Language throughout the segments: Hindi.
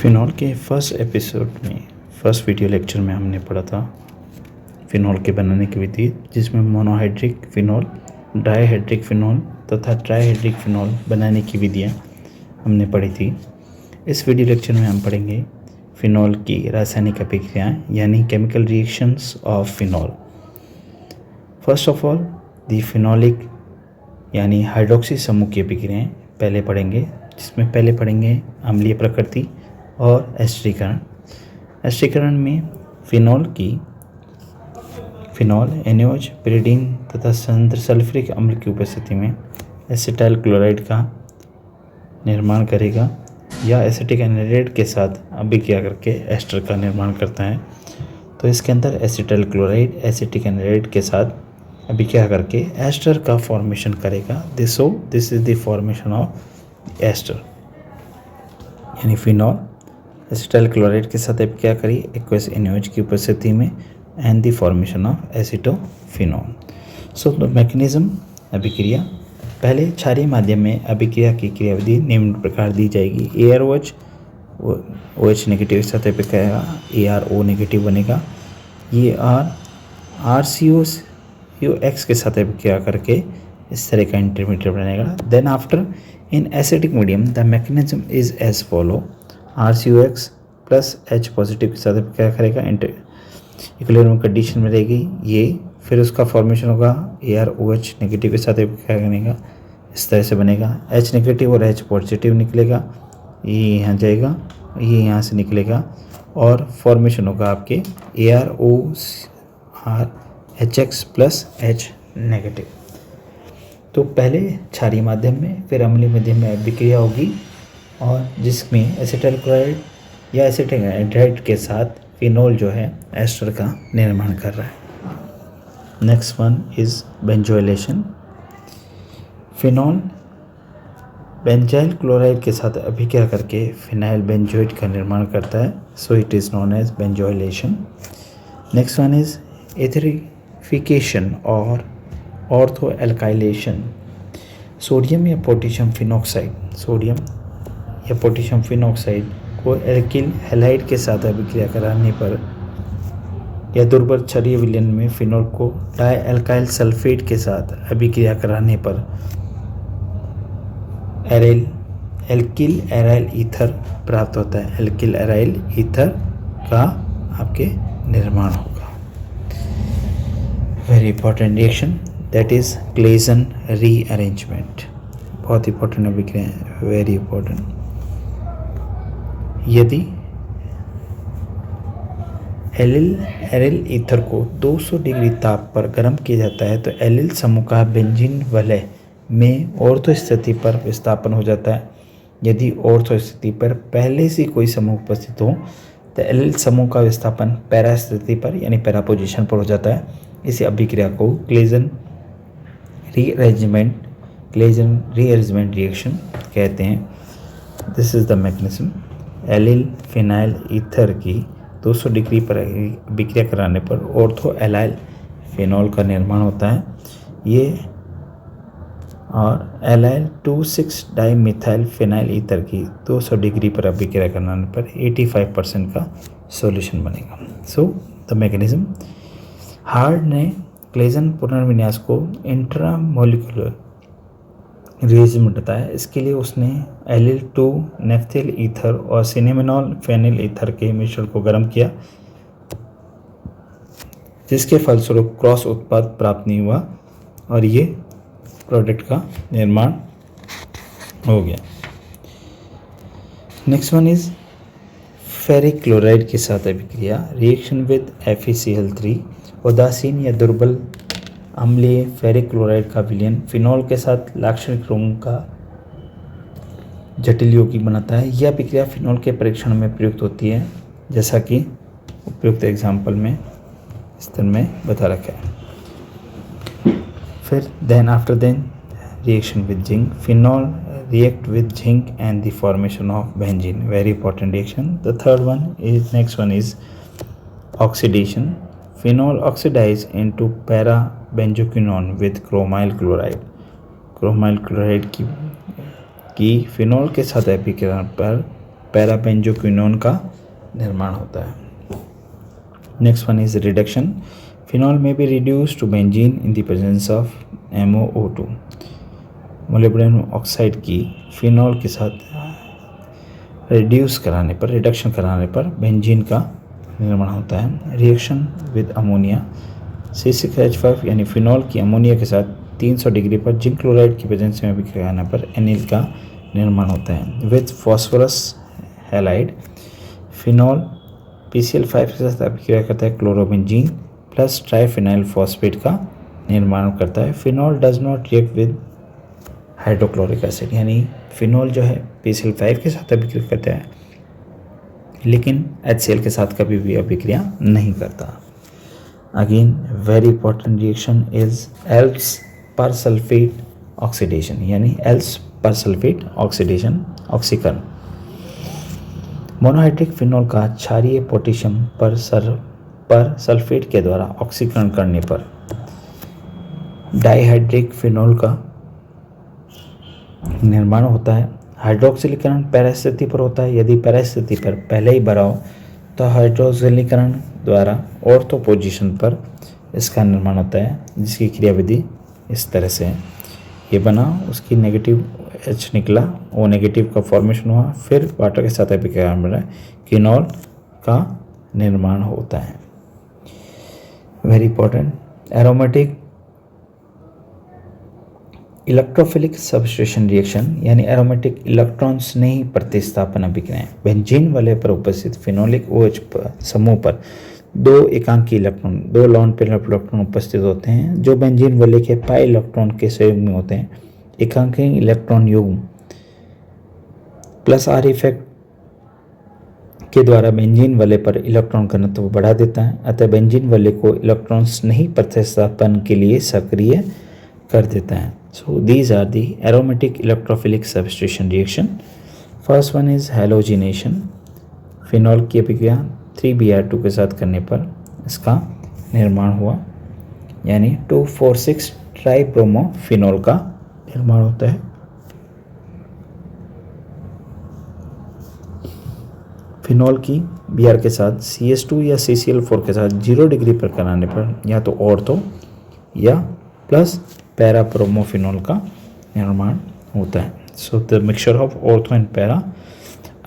फिनॉल के फर्स्ट एपिसोड में फर्स्ट वीडियो लेक्चर में हमने पढ़ा था फिनॉल के बनाने की विधि, जिसमें मोनोहाइड्रिक फिनॉल, डाइहाइड्रिक फिनॉल तथा ट्राइहाइड्रिक फिनॉल बनाने की विधियाँ हमने पढ़ी थी। इस वीडियो लेक्चर में हम पढ़ेंगे फिनॉल की रासायनिक अभिक्रियाएँ यानी chemical reactions of phenol. First of all the phenolic यानी हाइड्रोक्सी समूह की अभिक्रियाएँ पहले पढ़ेंगे, जिसमें पहले पढ़ेंगे अम्लीय प्रकृति और एस्टरीकरण। एस्टरीकरण में फिनॉल एनोज, पिरिडीन तथा सल्फ्यूरिक अम्ल की उपस्थिति में एसिटाइल क्लोराइड का निर्माण करेगा या एसिटिक एनहाइड्रेट के साथ अभिक्रिया करके एस्टर का निर्माण करता है। तो इसके अंदर एसिटाइल क्लोराइड एसिटिक एनहाइड्रेट के साथ अभिक्रिया करके एस्टर का फॉर्मेशन करेगा। This is the formation of ester, यानी फिनॉल एसिटाइल क्लोराइड के साथ अभिक्रिया करी एक्वस एनओएच की उपस्थिति में and the formation of acetophenol. So the mechanism अभिक्रिया, पहले क्षारीय माध्यम में अभिक्रिया की क्रियाविधि निम्न प्रकार दी जाएगी। ArOH OH नेगेटिव के साथ अभिक्रिया ArO नेगेटिव बनेगा। RCOX के साथ अभिक्रिया करके इस तरह का इंटरमीडिएट बनेगा। Then after in acidic medium the mechanism is as follow. RCOX plus H positive के साथ क्या करेगा, इक्विलिब्रियम कंडीशन में रहेगी ये, फिर उसका फॉर्मेशन होगा ArOH नेगेटिव के साथ क्या करेगा, इस तरह से बनेगा। H नेगेटिव और H पॉजिटिव निकलेगा, ये यहाँ जाएगा, ये यहाँ से निकलेगा और फॉर्मेशन होगा आपके ArOHX प्लस H नेगेटिव। तो पहले क्षारीय माध्यम में फिर अम्लीय माध्यम में अभिक्रिया होगी और जिसमें एसिटाइल क्लोराइड या एसिटिक एनहाइड्रेट के साथ फिनॉल जो है एस्टर का निर्माण कर रहा है। Next one is benzoylation. Phenol benzyl chloride के साथ अभिक्रिया करके फिनाइल बेंजोइड का निर्माण करता है, so it is known as benzoylation. Next one is etherification और ऑर्थो एल्काइलेशन। सोडियम या पोटेशियम फिनॉक्साइड को एल्किल हैलाइड के साथ अभिक्रिया कराने पर या दुर्बल क्षारीय विलयन में फिनॉल को डाई एल्काइल सल्फेट के साथ अभिक्रिया कराने पर एल्किल एराइल ईथर प्राप्त होता है। एल्किल एराइल ईथर का आपके निर्माण होगा। Very important reaction that is Claisen rearrangement, बहुत इंपॉर्टेंट अभिक्रिया है, वेरी इंपॉर्टेंट। यदि एरिल ईथर को 200 डिग्री ताप पर गर्म किया जाता है तो एलिल समूह का बेंजीन वलय में ऑर्थो स्थिति पर विस्थापन हो जाता है। यदि ऑर्थो स्थिति पर पहले से कोई समूह उपस्थित हो तो एलिल समूह का विस्थापन पैरा स्थिति पर यानी पैरा पोजीशन पर हो जाता है। इसी अभिक्रिया को क्लेजन रीअरेंजमेंट रिएक्शन कहते हैं। This is the mechanism. Allyl phenyl ether की 200 डिग्री पर अभिक्रिया कराने पर ऑर्थो एलाइल फिनॉल का निर्माण होता है। ये और एलाइल 2,6 डाइमिथाइल फिनाइल ईथर की 200 डिग्री पर अभिक्रिया कराने पर 85% का सॉल्यूशन बनेगा। सो द मैकेनिज्म, हार्ड ने क्लेजन पुनर्विन्यास को इंट्रामोलिकुलर रिएरेंजमेंट बताया। इसके लिए उसने एलिल 2 नेफ्थिल ईथर और सिनेमेनॉल फेनिल ईथर के मिश्रण को गर्म किया, जिसके फलस्वरूप क्रॉस उत्पाद प्राप्त नहीं हुआ और ये प्रोडक्ट का निर्माण हो गया। Next one is ferric chloride के साथ अभिक्रिया, रिएक्शन विद FeCl3। उदासीन या दुर्बल अम्लीय फेरिक क्लोराइड का विलयन फिनॉल के साथ लाक्षणिक रंग का जटिल यौगिक बनाता है। यह अभिक्रिया फिनॉल के परीक्षण में प्रयुक्त होती है, जैसा कि उपयुक्त एग्जाम्पल में इस तरह में बता रखा है। फिर after reaction with zinc, phenol react with zinc and the formation of benzene, very important reaction. The third one is, next one is oxidation. Phenol oxidize into para-benzoquinone with chromyl chloride. Chromyl chloride की फिनॉल के साथ अभिक्रिया पर पैराबेंजोक्विनोन का निर्माण होता है। Next one is reduction. Phenol में be reduce to benzene in the presence of MoO2। Molybdenum oxide की फिनॉल के साथ रिड्यूस कराने पर, रिडक्शन कराने पर बेंजीन का निर्माण होता है। Reaction with ammonia. C6H5 यानी फिनॉल की अमोनिया के साथ 300 डिग्री पर जिंक क्लोराइड की प्रेजेंस में अभिक्रिया करने पर एनिल का निर्माण होता है। With phosphorus halide, phenol PCl5 के साथ अभिक्रिया करता है क्लोरोबेंजीन प्लस ट्राइफिनाइल फॉस्फेट का निर्माण करता है। Phenol does not react with hydrochloric acid, यानी फिनॉल जो है PCl5 के साथ अभिक्रिया करता है लेकिन HCl के साथ कभी भी अभिक्रिया नहीं करता। Again very important reaction is else पर सल्फेट ऑक्सीडेशन, यानी एल्स पर सल्फेट ऑक्सीडेशन, ऑक्सीकरण। मोनोहाइड्रिक फिनॉल का क्षारीय पोटेशियम पर सल्फेट के द्वारा ऑक्सीकरण करने पर डाइहाइड्रिक फिनॉल का निर्माण होता है। हाइड्रोक्सिलीकरण पैरा स्थिति पर होता है। यदि पैरा स्थिति पर पहले ही भरा हो तो हाइड्रोक्सिलीकरण द्वारा ऑर्थो पोजीशन पर इसका निर्माण होता है, जिसकी क्रियाविधि इस तरह से है। ये बना, उसकी नेगेटिव H निकला, O नेगेटिव का फॉर्मेशन हुआ, फिर वाटर के साथ अभिक्रिया में किनॉल का निर्माण होता है। Very important, aromatic electrophilic substitution reaction, यानी एरोमेटिक इलेक्ट्रॉन्स नहीं प्रतिस्थापन अभिक्रियाएं। बेंजीन वाले पर उपस्थित फिनोलिक OH समूह पर 2 एकांकी इलेक्ट्रॉन, 2 लॉन पेयर इलेक्ट्रॉन उपस्थित होते हैं जो बेंजीन वाले के पाई इलेक्ट्रॉन के सहयोग में होते हैं। एकांकी इलेक्ट्रॉन युग्म प्लस R इफेक्ट के द्वारा बेंजीन वाले पर इलेक्ट्रॉन घनत्व बढ़ा देता है, अतः बेंजीन वाले को इलेक्ट्रॉन्स नहीं प्रतिस्थापन के लिए सक्रिय कर देता है। So these are the aromatic electrophilic substitution reaction. First one is halogenation. Phenol की अभिक्रिया 3Br2 के साथ करने पर इसका निर्माण हुआ, यानी 2,4,6 ट्राइब्रोमोफिनॉल का निर्माण होता है। फिनॉल की Br के साथ CH2 या CCl4 के साथ 0 डिग्री पर कराने पर या तो ऑर्थो या प्लस पैराब्रोमोफिनॉल का निर्माण होता है। So the mixture of ortho and para.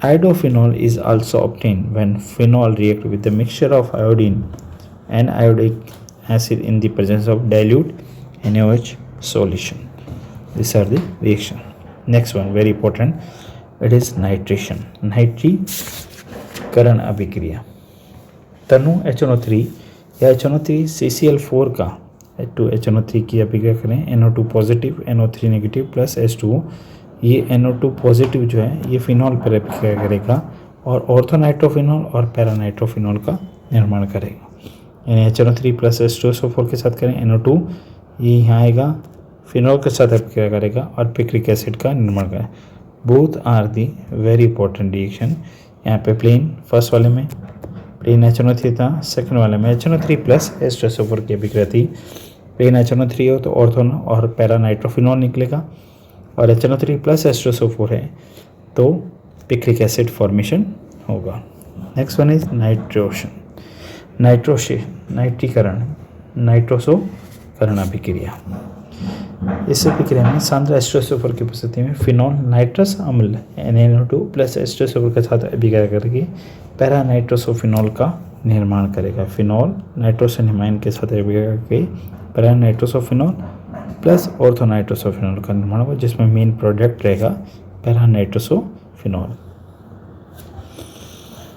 Iodophenol is also obtain when phenol react with the mixture of iodine and iodic acid in the presence of dilute NaOH solution. These are the reaction. Next one very important, it is nitration. नाइट्रीकरण अभिक्रिया। तनु HNO3 या HNO3 CCl4 का HNO3 की अभिक्रिया करें, NO2 positive NO3 negative plus H2O। ये NO2 पॉजिटिव जो है ये फिनॉल पर अभिक्रिया करेगा और ऑर्थोनाइट्रोफिनॉल और पैरानाइट्रोफिनॉल का निर्माण करेगा। यानी HNO3 प्लस H2SO4 के साथ करें, NO2 ये यहाँ आएगा, फिनॉल के साथ अभिक्रिया करेगा और पिक्रिक एसिड का निर्माण करेगा। Both are the very important reaction. यहाँ पे प्लेन फर्स्ट वाले में प्लेन HNO3 था, सेकंड वाले में HNO3 प्लस H2SO4 की अभिक्रिया थी। प्लेन HNO3 हो तो ऑर्थोन और पैरानाइट्रोफिनॉल निकलेगा और HNO3 प्लस H2SO4 है तो पिक्रिक एसिड फॉर्मेशन होगा। Next one is nitrosation. नाइट्रीकरण, नाइट्रोसोकरण अभिक्रिया। इस प्रक्रिया में सांद्र H2SO4 की उपस्थिति में फिनॉल नाइट्रस अम्ल NaNO2 प्लस H2SO4 के साथ अभिक्रिया करके पैरानाइट्रोसोफिनॉल का निर्माण करेगा। फिनॉल नाइट्रोसन हिमाइन के साथ अभिक्रिया करके पैरानाइट्रोसोफिनॉल प्लस ऑर्थोनाइट्रोसोफिनॉल का निर्माण होगा, जिसमें मेन प्रोडक्ट रहेगा पैरानाइट्रोसोफिनॉल।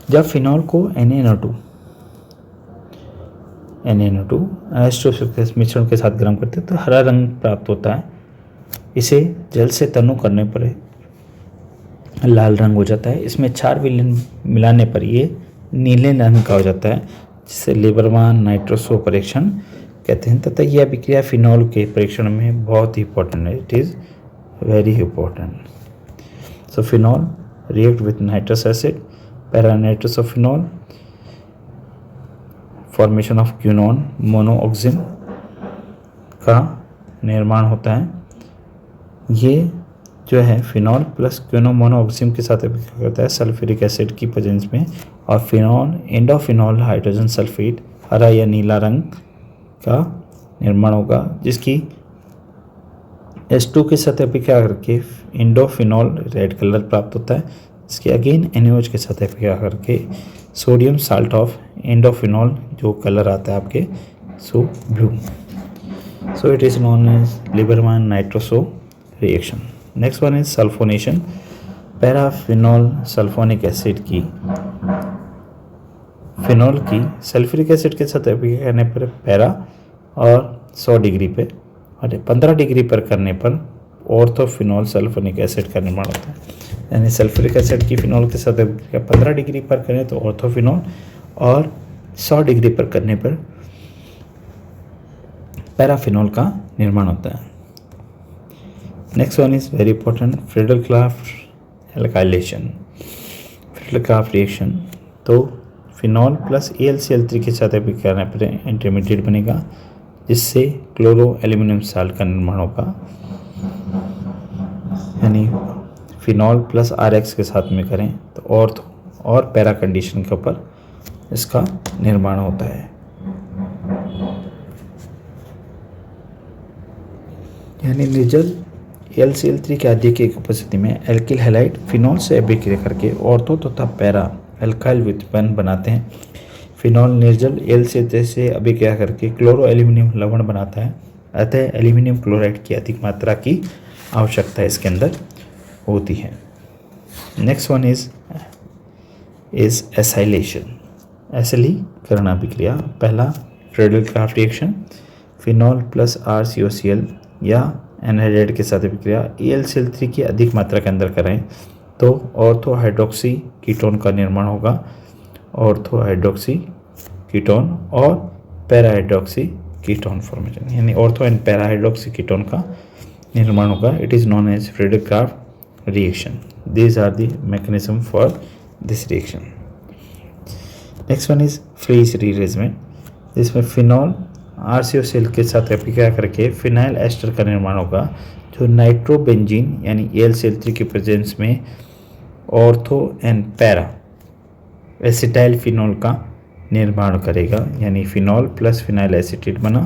जब फिनॉल को NaNO2 H2SO4 के मिश्रण के साथ गर्म करते हैं तो हरा रंग प्राप्त होता है। इसे जल से तनु करने पर लाल रंग हो जाता है। इसमें क्षार विलयन मिलाने पर ये नीले रंग का हो जाता है, जिसे लिबरमान नाइट्रोसो परीक्षण कहते हैं। तथा यह अभिक्रिया फिनॉल के परीक्षण में बहुत ही इंपॉर्टेंट है। It is very important. So phenol react with nitrous acid, paranitrosophenol, formation of quinone monoxime का निर्माण होता है। ये जो है फिनॉल प्लस क्विनो मोनोऑक्सिम के साथ क्या करता है सल्फ्यूरिक एसिड की प्रेजेंस में, और फिनॉल एंडोफिनॉल हाइड्रोजन सल्फेट हरा या नीला रंग का निर्माण होगा, जिसकी H2 के साथ अभिक्रिया करके एंडोफिनॉल रेड कलर प्राप्त होता है। इसके अगेन NaOH के साथ अभिक्रिया करके सोडियम साल्ट ऑफ एंडोफिनॉल जो कलर आता है आपके so blue. So it is known as Liebermann nitroso reaction. Next one is sulphonation. Paraphenol sulphonic acid की फिनॉल की सल्फ्यूरिक एसिड के साथ अभिक्रिया करने पर पैरा और 100 डिग्री पे और 15 डिग्री पर करने पर ऑर्थोफिनॉल सल्फोनिक एसिड का निर्माण होता है। यानी सल्फ्यूरिक एसिड की फिनॉल के साथ अभिक्रिया 15 डिग्री पर करें तो ऑर्थोफिनॉल, और 100 डिग्री पर करने पर पैराफिनॉल का निर्माण होता है। Next one is very important, Friedel-Crafts alkylation. Friedel-Crafts reaction, तो फिनॉल प्लस AlCl3 के साथ अभिक्रिया करने पर इंटरमीडिएट बनेगा, जिससे क्लोरो एल्यूमिनियम साल्ट का निर्माण होगा। यानी फिनॉल प्लस RX के साथ में करें तो ऑर्थो और पैरा कंडीशन के ऊपर इसका निर्माण होता है। यानी निर्जल AlCl3 के अधिक की उपस्थिति में एल्किल हैलाइड फिनॉल से अभिक्रिया करके ऑर्थो तथा पैरा एल्काइल व्युत्पन्न बनाते हैं। फिनॉल निर्जल AlCl3 से अभिक्रिया करके क्लोरो एल्यूमिनियम लवण बनाता है, अतः एल्यूमिनियम क्लोराइड की अधिक मात्रा की आवश्यकता इसके अंदर होती है। नेक्स्ट वन इज एसाइलेशन, एसिलीकरण अभिक्रिया। पहला Friedel-Crafts reaction, phenol plus RCOCl या एनहाइड्राइड के साथ अभिक्रिया AlCl3 की अधिक मात्रा के अंदर करें तो ऑर्थो हाइड्रोक्सी कीटोन का निर्माण होगा। ऑर्थो हाइड्रोक्सी कीटोन और पैरा हाइड्रोक्सी कीटोन फॉर्मेशन, यानी ortho and para hydroxy ketone का निर्माण होगा। It is known as Friedel Crafts reaction. These are the mechanism for this reaction. Next one is Fries rearrangement, जिसमें फिनॉल RCOCl के साथ अभिक्रिया करके फिनाइल एस्टर का निर्माण होगा, जो नाइट्रोबेंजीन यानी AlCl3 की प्रेजेंस में ortho and para acetyl phenol का निर्माण करेगा। यानी फिनॉल प्लस फिनाइल एसिटेट बना,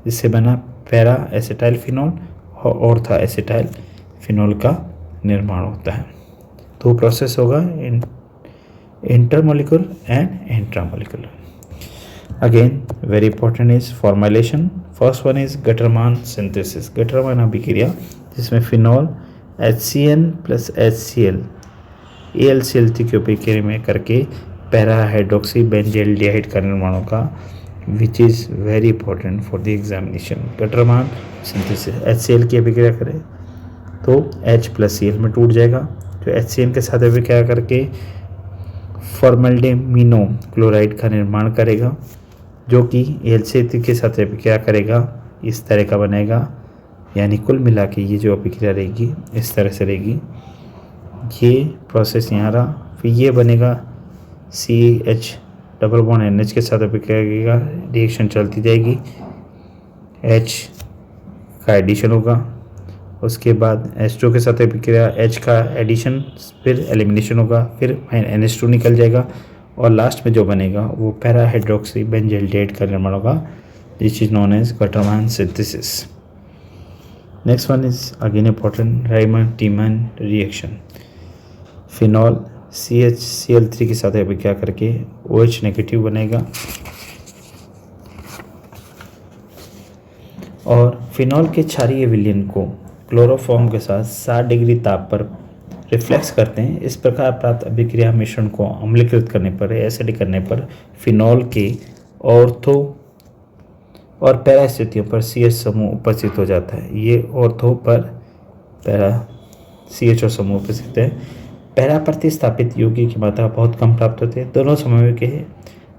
जिससे बना पैरा एसिटाइल फिनॉल और ऑर्थो एसिटाइल फिनॉल का निर्माण होता है। तो प्रोसेस होगा intermolecular and intramolecular. Again, very important is formylation. First one is Gattermann synthesis. Gattermann अभिक्रिया, जिसमें phenol HCN plus HCl AlCl3 की अभिक्रिया में करके पैरा हाइड्रोक्सी बेंजल्डिहाइड का निर्माण होगा, which is very important for the examination. Gattermann synthesis, HCl की अभिक्रिया करें तो H प्लस Cl में टूट जाएगा, जो HCN के साथ अभिक्रिया करके फॉर्मल्डिमिनो क्लोराइड का निर्माण करेगा, जो कि AlCl3 के साथ अभिक्रिया करेगा, इस तरह का बनेगा। यानी कुल मिला के ये जो अभिक्रिया रहेगी इस तरह से रहेगी। ये प्रोसेस यहाँ रहा, फिर ये बनेगा CH डबल बॉन्ड NH के साथ अभिक्रिया करेगा, रिएक्शन चलती जाएगी, H का एडिशन होगा, उसके बाद H2 के साथ अभिक्रिया H का एडिशन, फिर एलिमिनेशन होगा, फिर NH2 निकल जाएगा, और लास्ट में जो बनेगा वो पैरा हाइड्रोक्सी बेंजल्डिहाइड का निर्माण होगा, which is known as Gattermann synthesis. Next one is again important, Reimer Tiemann reaction. Phenol CHCl3 के साथ अभिक्रिया करके OH नेगेटिव बनेगा, और फिनॉल के क्षारीय विलयन को क्लोरोफॉर्म के साथ 60 डिग्री ताप पर रिफ्लेक्स करते हैं। इस प्रकार प्राप्त अभिक्रिया मिश्रण को अम्लीकृत करने पर, एसिडिक करने पर फिनॉल के ऑर्थो और पैरा स्थितियों पर CH समूह उपस्थित हो जाता है। ये ऑर्थो पर पैरा CHO समूह उपस्थित है। पैरा प्रतिस्थापित यौगिक की मात्रा बहुत कम प्राप्त होती है। दोनों समूहों के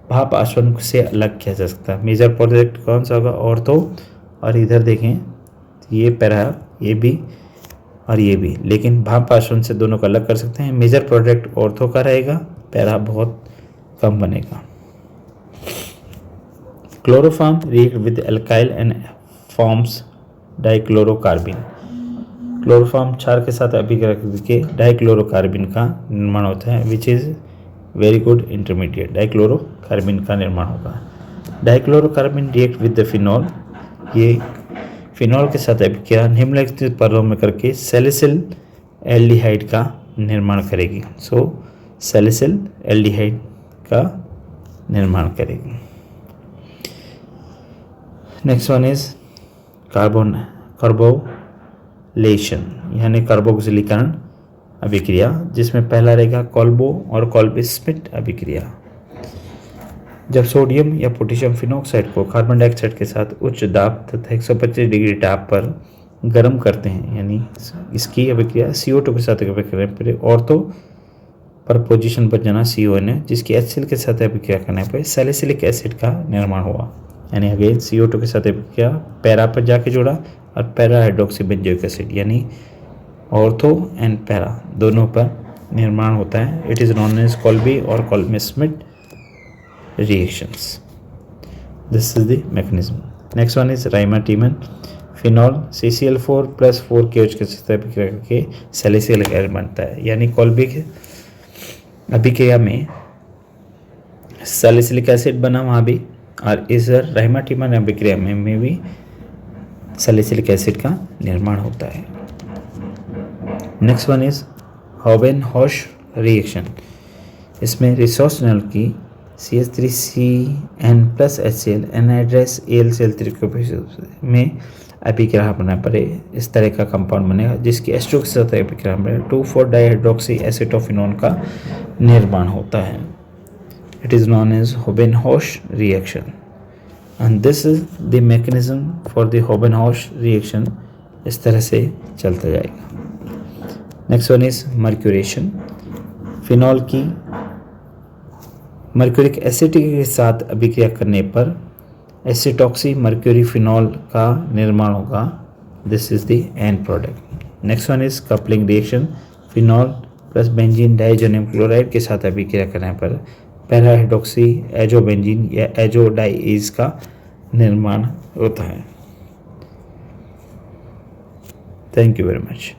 भाप आसवन से अलग किया जा सकता है। मेजर प्रोडक्ट कौन सा होगा? ऑर्थो, और इधर देखें ये पैरा, ये भी और ये भी, लेकिन भाप आसवन से दोनों को अलग कर सकते हैं। मेजर प्रोडक्ट ऑर्थो का रहेगा, पैरा बहुत कम बनेगा। Chloroform react with alkyl and forms dichlorocarbene. Chloroform क्षार के साथ अभिक्रिया करके डाइक्लोरोकार्बन का निर्माण होता है, which is very good intermediate. Dichlorocarbene का निर्माण होगा। Dichlorocarbene react with the phenol, ये फिनॉल के साथ अभिक्रिया निम्नलिखित परलों में करके सैलिसिल एल्डिहाइड का निर्माण करेगी। सो सैलिसिल एल्डिहाइड का निर्माण करेगी। नेक्स्ट वन इज कार्बोलेशन यानी कार्बोक्सिलीकरण अभिक्रिया, जिसमें पहला रहेगा कोल्बो और कोल्बे स्मिथ अभिक्रिया। जब सोडियम या पोटेशियम फिनॉक्साइड को कार्बन डाइऑक्साइड के साथ उच्च दाब तथा 125 डिग्री ताप पर गर्म करते हैं, यानी इसकी अभिक्रिया CO2 के साथ अभिक्रिया पर ऑर्थो पर पोजीशन पर जाना CON, जिसकी HCl के साथ अभिक्रिया करने पर सैलिसिलिक एसिड का निर्माण हुआ। यानी अगेन CO2 के साथ अभिक्रिया पैरा पर जाके जुड़ा और पैरा हाइड्रोक्सी बेंजोइक एसिड यानी ऑर्थो एंड पैरा दोनों पर निर्माण होता है। It is known as Kolbe और Kolbe Schmitt reactions. This is the mechanism. Next one is Reimer-Tiemann. Phenol CCl4 + 4KOH के साथ अभिक्रिया करके सैलिसिलिक एसिड बनता है, यानी कोल्बे के अभिक्रिया में सैलिसिलिक एसिड बना वहाँ भी, और इस राइमर-टीमन अभिक्रिया में भी सैलिसिलिक एसिड का निर्माण होता है। Next one is Houben Hoesch reaction. इसमें रिसोर्सनल की CH3CN + HCl एनहाइड्रस AlCl3 में अभिक्रिया बनने पर इस तरह का कंपाउंड बनेगा, जिसकी H2 के साथ अभिक्रिया में 2,4 डाइहाइड्रोक्सी एसिटोफिनोन का निर्माण होता है। It is known as Houben Hoesch reaction and this is the mechanism for the Houben Hoesch reaction. इस तरह से चलता जाएगा। Next one is mercuration. Phenol की मर्क्यूरिक एसिड के साथ अभिक्रिया करने पर एसिटॉक्सी मर्क्यूरी फिनॉल का निर्माण होगा। This is the end product. Next one is coupling reaction. Phenol + benzene diazonium chloride के साथ अभिक्रिया करने पर पैरा हाइड्रोक्सी एजोबेंजीन या एजोडाइईज का निर्माण होता है। Thank you very much.